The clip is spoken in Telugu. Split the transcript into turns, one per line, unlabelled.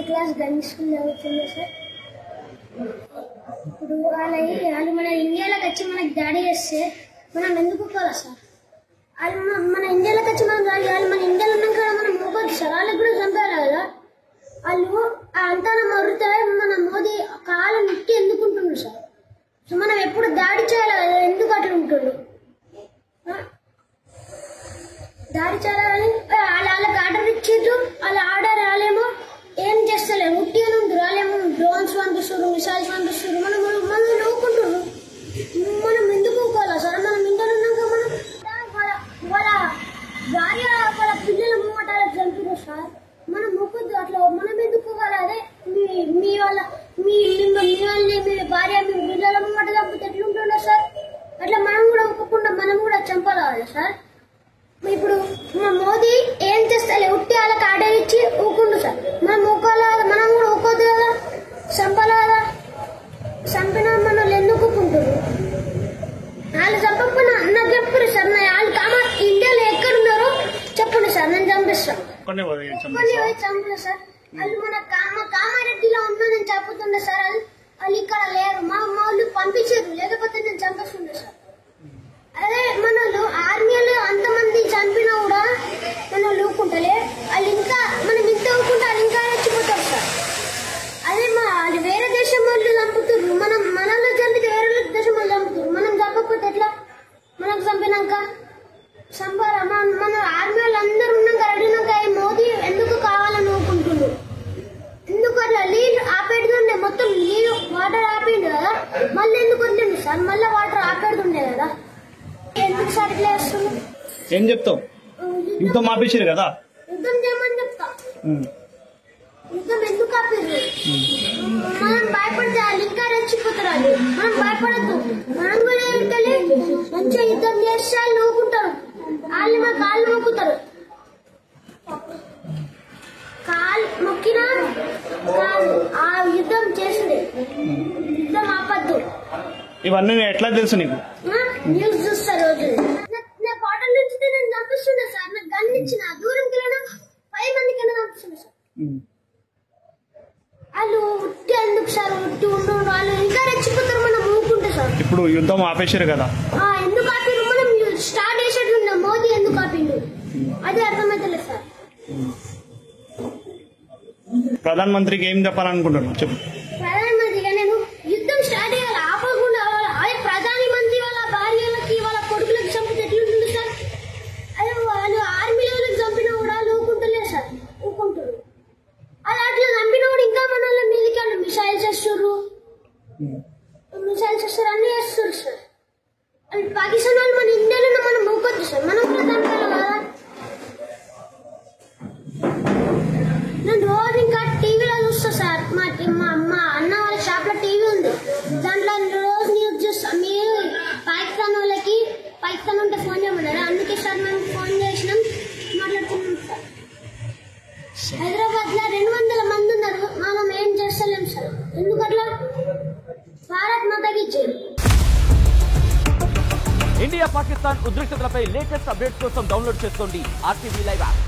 క్లాస్ గన్ స్కూల్ చదువుతుండే సార్. ఇప్పుడు వాళ్ళు మన ఇండియాలోకి వచ్చి మనకి దాడి చేస్తే మనం ఎందుకు ఒప్పుకోవాలి సార్? వాళ్ళు మన ఇండియాలోకి వచ్చి మనం వాళ్ళు మన ఇండియాలో ఉన్నాం కదా మనం ఒప్పుకోవచ్చు సార్. వాళ్ళకి కూడా చంపాలి కదా. వాళ్ళు అంతా మరుతా మన మోదీ కాలం ఇట్టి ఎందుకుంటున్నారు సార్? సో మనం ఎప్పుడు దాడి చేయాలి కదా, ఎందుకు అట్లా ఉంటుండు? దాడి చేయాలని వాళ్ళకి ఆర్డర్ ఇచ్చిండ్రు. వాళ్ళ ఆర్డర్ వాళ్ళేమో ఏం చేస్తలేము, ఉట్టిగానే ఉంటుంది. వాళ్ళేమో డ్రోన్స్ పంపిస్తారు, మిసైల్స్ పంపిస్తారు. మనం నవ్వుకుంటున్నారు. మనం ఎందుకు ఒప్పుకోవాలా సార్? మనం ఇండియాలో ఉన్నాక మనం వాళ్ళ భార్య వాళ్ళ పిల్లల మూటాలకు చంపినారు సార్. మనం ఒప్పుద్దు అట్లా. మనం ఎందుకు ఒప్పుకోవాలి? అదే మీ వాళ్ళని మీ భార్య మీ పిల్లల మూట చంపితే ఎట్లుంటుండే సార్? అట్లా మనం కూడా ఒప్పుకుండా మనం కూడా చంపాలి సార్. ఇప్పుడు మా మోదీ ఏం చేస్తలే, ఉట్టి వాళ్ళకి ఆర్డర్ ఇచ్చి ఊకుండు సార్. మనం ఊకోవాలి కదా, మనం కూడా ఊకోద్దు కదా, చంపాలి కదా. చంపిన మనల్ని ఎందుకు ఊకుంటారు? వాళ్ళు చంపకుండా నాకు చెప్పండి సార్. వాళ్ళు ఇండియాలో ఎక్కడున్నారో చెప్పండి సార్, నేను చంపిస్తా. చంపలే సార్. వాళ్ళు మన కామారెడ్డిలో ఉన్నా నేను చంపుతుండే సార్. వాళ్ళు ఇక్కడ లేరు, మా వాళ్ళు పంపించారు, లేకపోతే నేను చంపేస్తుండే సార్. అదే మనలు ఆర్మీలో అంతమంది చంపినా కూడా మనం ఊకుంటలే. వాళ్ళు ఇంకా మనం ఇంత ఊకుంటే వాళ్ళు ఇంకా రెచ్చిపోతారు సార్. అదే వాళ్ళు వేరే దేశం వాళ్ళు చంపుతున్నారు. మనలో చంపితే వేరే దేశం వాళ్ళు చంపుతారు. మనం చంపకపోతే ఎట్లా? మనకు చంపినాక చంపారా? మన ఆర్మీ వాళ్ళు అందరూ ఉన్నాక రెడీనాక మోదీ ఎందుకు కావాలని ఊకుంటున్నారు? ఎందుకు అట్లా నీళ్ళు ఆపేడుతుండే, మొత్తం నీళ్ళు వాటర్ ఆపేయండి కదా, మళ్ళీ ఎందుకు వద్దండి సార్? మళ్ళీ వాటర్ ఆపేడుతుండే కదా, ఎందుకు సార్ ఇట్లా వేస్తున్నాం?
ఏం చెప్తావు? యుద్ధం ఆపేసారు కదా.
యుద్ధం చేయమని చెప్తా. యుద్ధం ఎందుకు ఆపేరు? మనం భయపడితే వాళ్ళు ఇంకా రెచ్చిపోతారు. వాళ్ళు మనం భయపడద్దు. మనం కూడా వెళ్ళి మంచిగా యుద్ధం చేస్తే వాళ్ళు నవ్వుకుంటారు. వాళ్ళు మన కాళ్ళు మొక్కుతారు. కాళ్ళు మొక్కినా ఆ యుద్ధం చేసింది. యుద్ధం ఆపద్దు.
ఇవన్నీ ఎట్లా తెలుసు నీకు?
న్యూస్ చూస్తా రోజు. నా కాటన్ నుంచి నేను చంపిస్తుండే సార్. నాకు గన్ ఇచ్చిన దూరంకి వెళ్ళినా 5 మంది కన్నా చంపిస్తుండే సార్. వాళ్ళు ఉట్టి ఎందుకు సార్? ఉట్టి ఉండు, వాళ్ళు ఇంకా రెచ్చిపోతారు మనం ఊకుంటే సార్.
ఇప్పుడు యుద్ధం ఆపేసారు కదా,
ఎందుకు ఆపిండు? మనం స్టార్ట్ చేసేట్టున్నా, మోదీ ఎందుకు ఆపిండు అదే అర్థమైతలేదు సార్.
ప్రధానమంత్రికి ఏం చెప్పాలనుకుంటున్నాను చెప్పు.
ప్రధానమంత్రిగా నేను యుద్ధం స్టార్ట్ చేయాలి, ఆపకుండా అదే ప్రధాని మంత్రి వాళ్ళ భార్యలకి వాళ్ళ కొడుకులకు చంపితే ఎట్లుంటుంది సార్? అదే వాళ్ళు ఆర్మీ లెవెల్కి చంపినా కూడా ఊకుంటలేదు సార్. ఊకుంటారు. అది అట్లా చంపినా కూడా ఇంకా మనల్ని మీదికి మిసైల్స్ చేస్తారు, అన్ని చేస్తారు సార్. పాకిస్తాన్ వాళ్ళు మన ఇండియాలో మనం ఊకొద్దు సార్. మనం కూడా చంపాలి కదా. నేను రోజు ఇంకా టీవీలో చూస్తా సార్. మా అన్న వాళ్ళ షాప్ లో టీవీ ఉంది, దాంట్లో రోజు న్యూస్ చూస్తా. మీరు పాకిస్తాన్ వాళ్ళకి పాకిస్తాన్ ఉంటే ఫోన్ చేయమన్నారు, అందుకే సార్ మేము ఫోన్ చేసినాం, మాట్లాడుతున్నాం సార్. హైదరాబాద్ లో 200 మంది ఉన్నారు, మనం ఏం చేస్తలేం సార్. ఎందుకట్లా? భారత్ మాతకి జై.
ఇండియా పాకిస్తాన్ ఉద్రిక్తతలపై లేటెస్ట్ అప్డేట్స్ కోసం డౌన్లోడ్ చేసుకోండి RTV లైవ్ యాప్.